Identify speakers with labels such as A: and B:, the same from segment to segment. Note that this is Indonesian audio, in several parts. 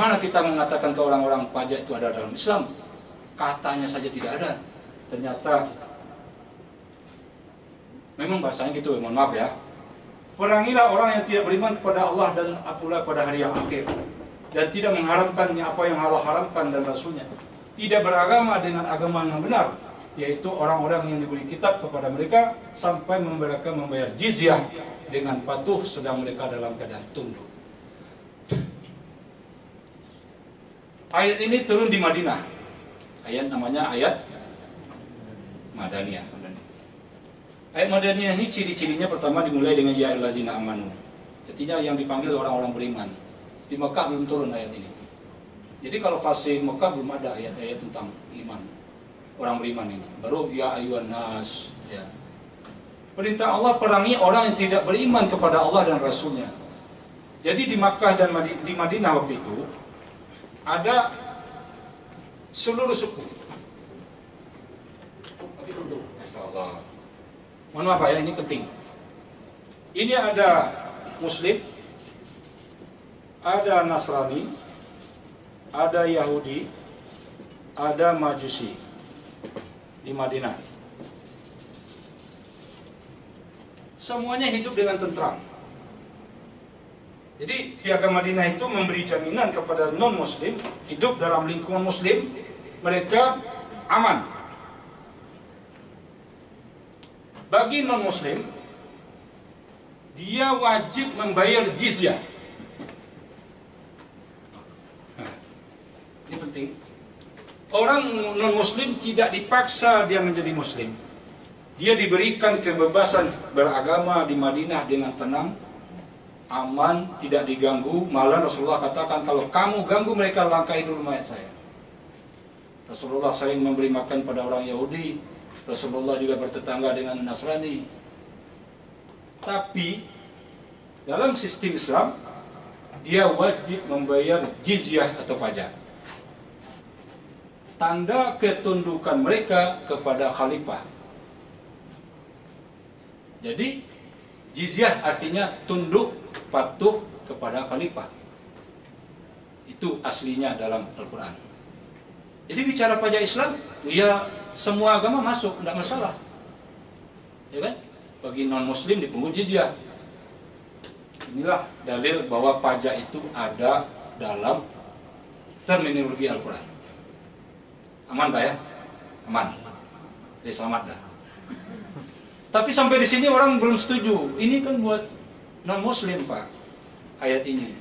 A: Bagaimana kita mengatakan ke orang-orang pajak itu ada dalam Islam? Katanya saja tidak ada. Ternyata memang bahasanya gitu, mohon maaf ya. Perangilah orang yang tidak beriman kepada Allah dan pula pada hari yang akhir, dan tidak mengharamkannya apa yang Allah haramkan dan Rasulnya. Tidak beragama dengan agama yang benar, yaitu orang-orang yang diberi kitab kepada mereka sampai mereka membayar jizyah dengan patuh sedang mereka dalam keadaan tunduk. Ayat ini turun di Madinah. Ayat namanya ayat Madaniyah. Ayat Madaniyah ini ciri-cirinya pertama dimulai dengan ya ayyuhallazina amanu. Artinya yang dipanggil orang-orang beriman. Di Mekah belum turun ayat ini. Jadi kalau fase Mekah belum ada ayat-ayat tentang iman. Orang beriman ini. Baru ya ayyuhan nas, ya. Perintah Allah perangi orang yang tidak beriman kepada Allah dan Rasulnya. Jadi di Makkah dan di Madinah waktu itu ada seluruh suku. Allah. Mohon maaf ya, ini penting. Ini ada Muslim, ada Nasrani, ada Yahudi, ada Majusi di Madinah. Semuanya hidup dengan tentram. Jadi piagam Madinah itu memberi jaminan kepada non-Muslim hidup dalam lingkungan Muslim, mereka aman. Bagi non-Muslim, dia wajib membayar jizyah. Nah, ini penting. Orang non-Muslim tidak dipaksa dia menjadi Muslim. Dia diberikan kebebasan beragama di Madinah dengan tenang, aman, tidak diganggu. Malah Rasulullah katakan, kalau kamu ganggu mereka, langkahi dulu mayat saya. Rasulullah sering memberi makan pada orang Yahudi. Rasulullah juga bertetangga dengan Nasrani. Tapi dalam sistem Islam, dia wajib membayar jizyah atau pajak. Tanda ketundukan mereka kepada khalifah. Jadi jizyah artinya tunduk, patuh kepada khalifah. Itu aslinya dalam Al-Quran. Jadi bicara pajak Islam, ya semua agama masuk, tidak masalah. Ya kan? Bagi non-Muslim dipungut jizyah. Inilah dalil bahwa pajak itu ada dalam terminologi Al-Quran. Aman Pak ya? Aman. Jadi selamat dah. Tapi sampai di sini orang belum setuju. Ini kan buat non-Muslim Pak, ayat ini.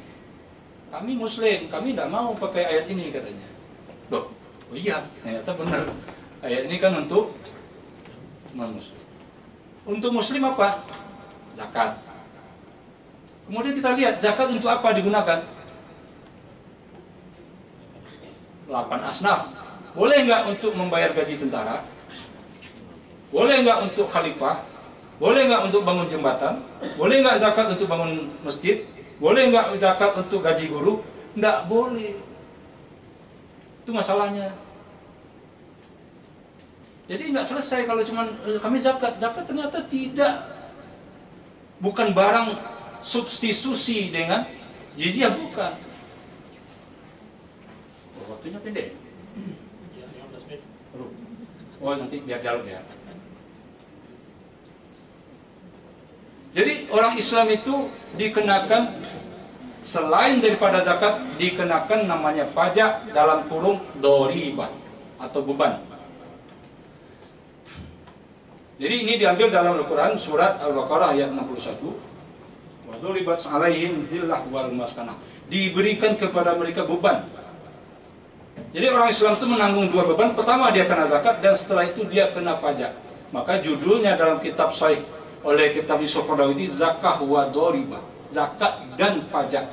A: Kami Muslim, kami tidak mau pakai ayat ini katanya. Loh, oh iya, ternyata benar. Ayat ini kan untuk non-Muslim. Untuk Muslim apa? Zakat. Kemudian kita lihat zakat untuk apa digunakan? 8 asnaf. Boleh nggak untuk membayar gaji tentara? Boleh nggak untuk khalifah? Boleh nggak untuk bangun jembatan? Boleh nggak zakat untuk bangun masjid? Boleh nggak zakat untuk gaji guru? Nggak boleh. Itu masalahnya. Jadi nggak selesai kalau cuma kami zakat. Zakat ternyata tidak, bukan barang substitusi dengan jizyah, bukan. Waktunya pendek. Oh nanti biar jalur ya. Jadi orang Islam itu dikenakan selain daripada zakat, dikenakan namanya pajak dalam kurung doribah atau beban. Jadi ini diambil dalam Al-Quran surat Al-Baqarah ayat 61. Wa duribat 'alaihim dzillah wal maskanah. Diberikan kepada mereka beban. Jadi orang Islam itu menanggung dua beban. Pertama dia kena zakat dan setelah itu dia kena pajak. Maka judulnya dalam kitab Sahih oleh kitab Yusuf Qaradawi, zakah wa doribah, zakat dan pajak.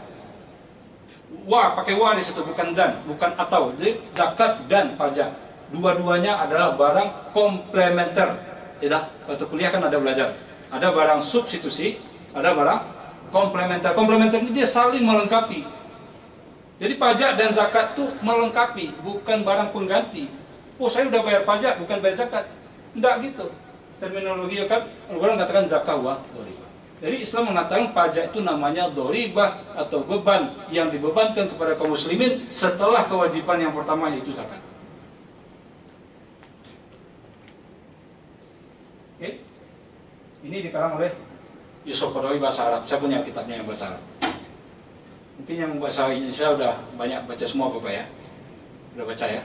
A: Wa pakai wa di situ, bukan dan, bukan atau. Jadi zakat dan pajak. Dua-duanya adalah barang komplementer. Ya, waktu kuliah kan ada belajar. Ada barang substitusi, ada barang komplementer. Komplementer itu dia saling melengkapi. Jadi pajak dan zakat itu melengkapi, bukan barang pengganti. Oh saya udah bayar pajak, bukan bayar zakat. Enggak gitu. Terminologi kan, Al-Quran katakan zakah wa doribah. Jadi Islam mengatakan pajak itu namanya doribah atau beban yang dibebankan kepada kaum muslimin setelah kewajiban yang pertama yaitu zakat. Oke. Ini dikarang oleh Yusuf Qaradawi bahasa Arab. Saya punya kitabnya yang bahasa Arab. Mungkin yang bahasa Indonesia udah banyak baca semua Bapak ya. Udah baca ya?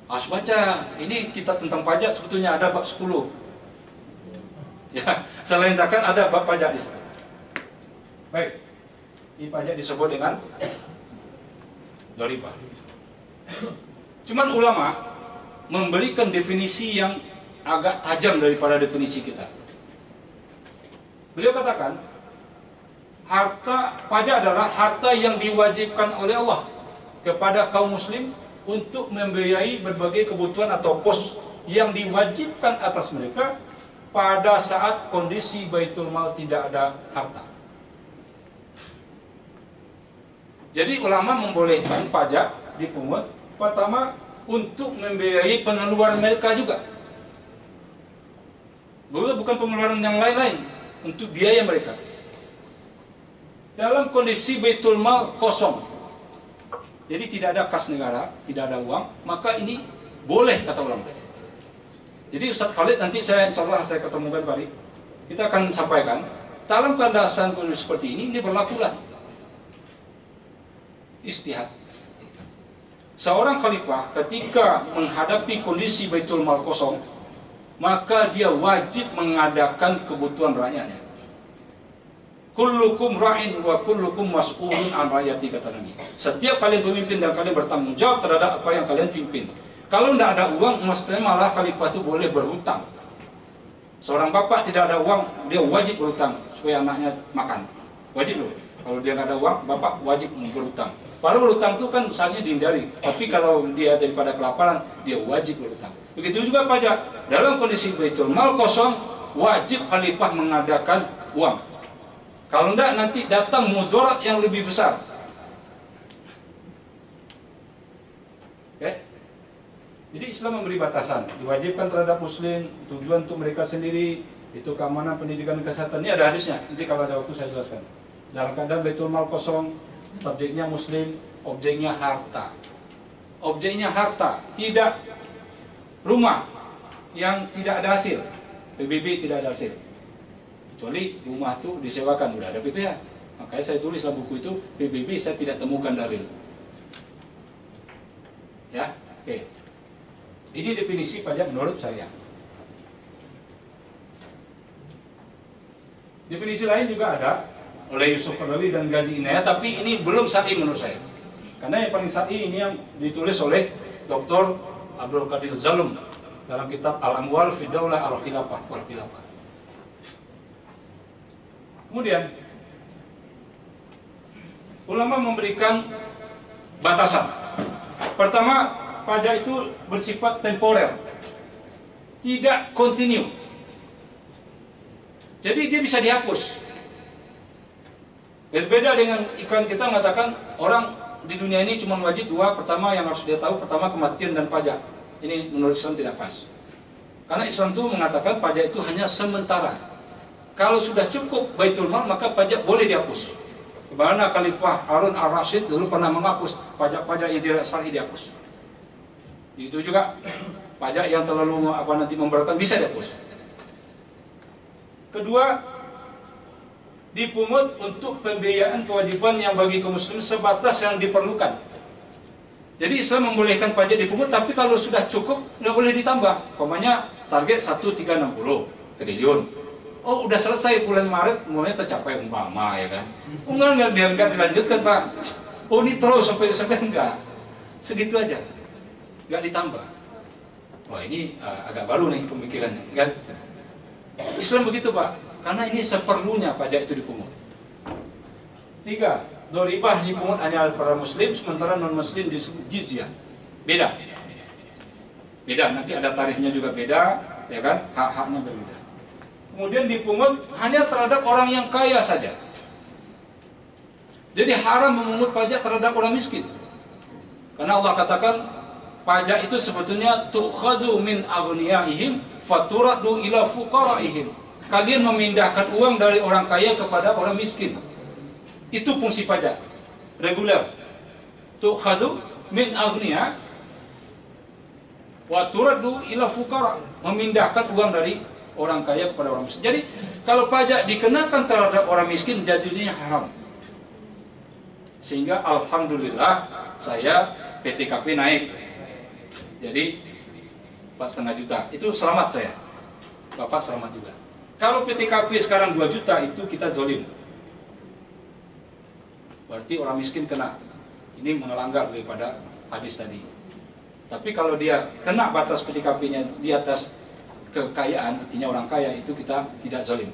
A: Harus baca. Ini kitab tentang pajak sebetulnya ada bab 10. Ya, selain zakat ada bab pajak di situ. Baik. Ini pajak disebut dengan doribah. Cuman ulama memberikan definisi yang agak tajam daripada definisi kita. Beliau katakan, harta pajak adalah harta yang diwajibkan oleh Allah kepada kaum muslim untuk membiayai berbagai kebutuhan atau pos yang diwajibkan atas mereka pada saat kondisi Baitul Mal tidak ada harta. Jadi ulama membolehkan pajak dipungut pertama untuk membiayai pengeluaran mereka juga. Bukan pengeluaran yang lain-lain, untuk biaya mereka. Dalam kondisi Baitul Mal kosong, jadi tidak ada kas negara, tidak ada uang, maka ini boleh kata ulama. Jadi Ustaz Khalid nanti insyaallah saya ketemukan Pak, kita akan sampaikan dalam keadaan kondisi seperti ini berlakulah istihad. Seorang khalifah ketika menghadapi kondisi Baitul Mal kosong, maka dia wajib mengadakan kebutuhan rakyatnya. Kullukum ra'in wa kullukum mas'ulun an ra'yati, kata Nabi. Setiap kalian pemimpin dan kalian bertanggung jawab terhadap apa yang kalian pimpin. Kalau tidak ada uang, maksudnya malah khalifah itu boleh berhutang. Seorang bapak tidak ada uang, dia wajib berhutang supaya anaknya makan. Wajib loh. Kalau dia tidak ada uang, bapak wajib berhutang. Kalau berhutang itu kan misalnya dihindari. Tapi kalau dia daripada kelaparan, dia wajib berhutang. Begitu juga pajak. Dalam kondisi Baitul Mal kosong, wajib khalifah mengadakan uang. Kalau tidak, nanti datang mudarat yang lebih besar. Oke? Jadi Islam memberi batasan, diwajibkan terhadap muslim, tujuan untuk mereka sendiri, itu keamanan, pendidikan, kesehatan. Ini ada hadisnya, nanti kalau ada waktu saya jelaskan. Dalam keadaan Baitul Mal kosong, subjeknya muslim, objeknya harta. Objeknya harta, tidak rumah yang tidak ada hasil, PBB tidak ada hasil. Kecuali rumah itu disewakan, udah ada PPH. Makanya saya tulis dalam buku itu, PBB saya tidak temukan dalil. Ya, oke. Ini definisi pajak menurut saya. Definisi lain juga ada oleh Yusuf Qaradawi dan Ghazi Inayat, tapi ini belum sahih menurut saya. Karena yang paling sahih ini yang ditulis oleh Dr. Abdul Qadir Zalum dalam kitab Al-Amwal fi Daulah Al-Khilafah wal Khilafah. Kemudian ulama memberikan batasan. Pertama, pajak itu bersifat temporer, tidak kontinu. Jadi dia bisa dihapus. Berbeda dengan iklan kita mengatakan orang di dunia ini cuma wajib dua. Pertama yang harus dia tahu, pertama kematian dan pajak. Ini menurut Islam tidak pas. Karena Islam itu mengatakan pajak itu hanya sementara. Kalau sudah cukup Baitul Mal, maka pajak boleh dihapus. Bagaimana Khalifah Harun Ar-Rasyid dulu pernah menghapus pajak-pajak yang tidak syar'i dihapus. Itu juga pajak yang terlalu nanti memberatkan bisa dihapus. Kedua, dipungut untuk pembiayaan kewajiban yang bagi kaum muslim sebatas yang diperlukan. Jadi Islam membolehkan pajak dipungut, tapi kalau sudah cukup nggak boleh ditambah. Umpamanya target 1360 triliun. Oh, udah selesai bulan Maret, mulai tercapai umpama ya kan. Enggak dilanjutkan Pak. Oh, ini terus sampai enggak. Segitu aja. Enggak ditambah. Wah, ini agak baru nih pemikirannya, kan? Islam begitu Pak, karena ini seperlunya pajak itu dipungut. 3, doribah dipungut hanya para muslim, sementara non muslim disebut jizyah. Beda. Beda, nanti ada tarifnya juga beda, ya kan? Hak-haknya berbeda. Kemudian dipungut hanya terhadap orang yang kaya saja. Jadi haram memungut pajak terhadap orang miskin. Karena Allah katakan pajak itu sebetulnya tu'khadhu min aghniyaihim faturadu ila fuqaraihim. kalian memindahkan uang dari orang kaya kepada orang miskin. Itu fungsi pajak reguler. Tukhadu min aghnia wa turaddu ila fuqara, memindahkan uang dari orang kaya kepada orang miskin. Jadi kalau pajak dikenakan terhadap orang miskin jadinya haram. Sehingga alhamdulillah saya PTKP naik. Jadi 4,5 juta. Itu selamat saya. Bapak selamat juga. Kalau PTKP sekarang 2 juta itu kita zolim. Berarti orang miskin kena. Ini melanggar daripada hadis tadi. Tapi kalau dia kena batas PTKP-nya di atas kekayaan, artinya orang kaya, itu kita tidak zolim.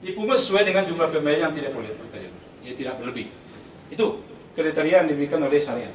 A: Dipungut sesuai dengan jumlah pembayar yang tidak boleh berkaya. Ya tidak berlebih. Itu kriteria yang diberikan oleh syariat.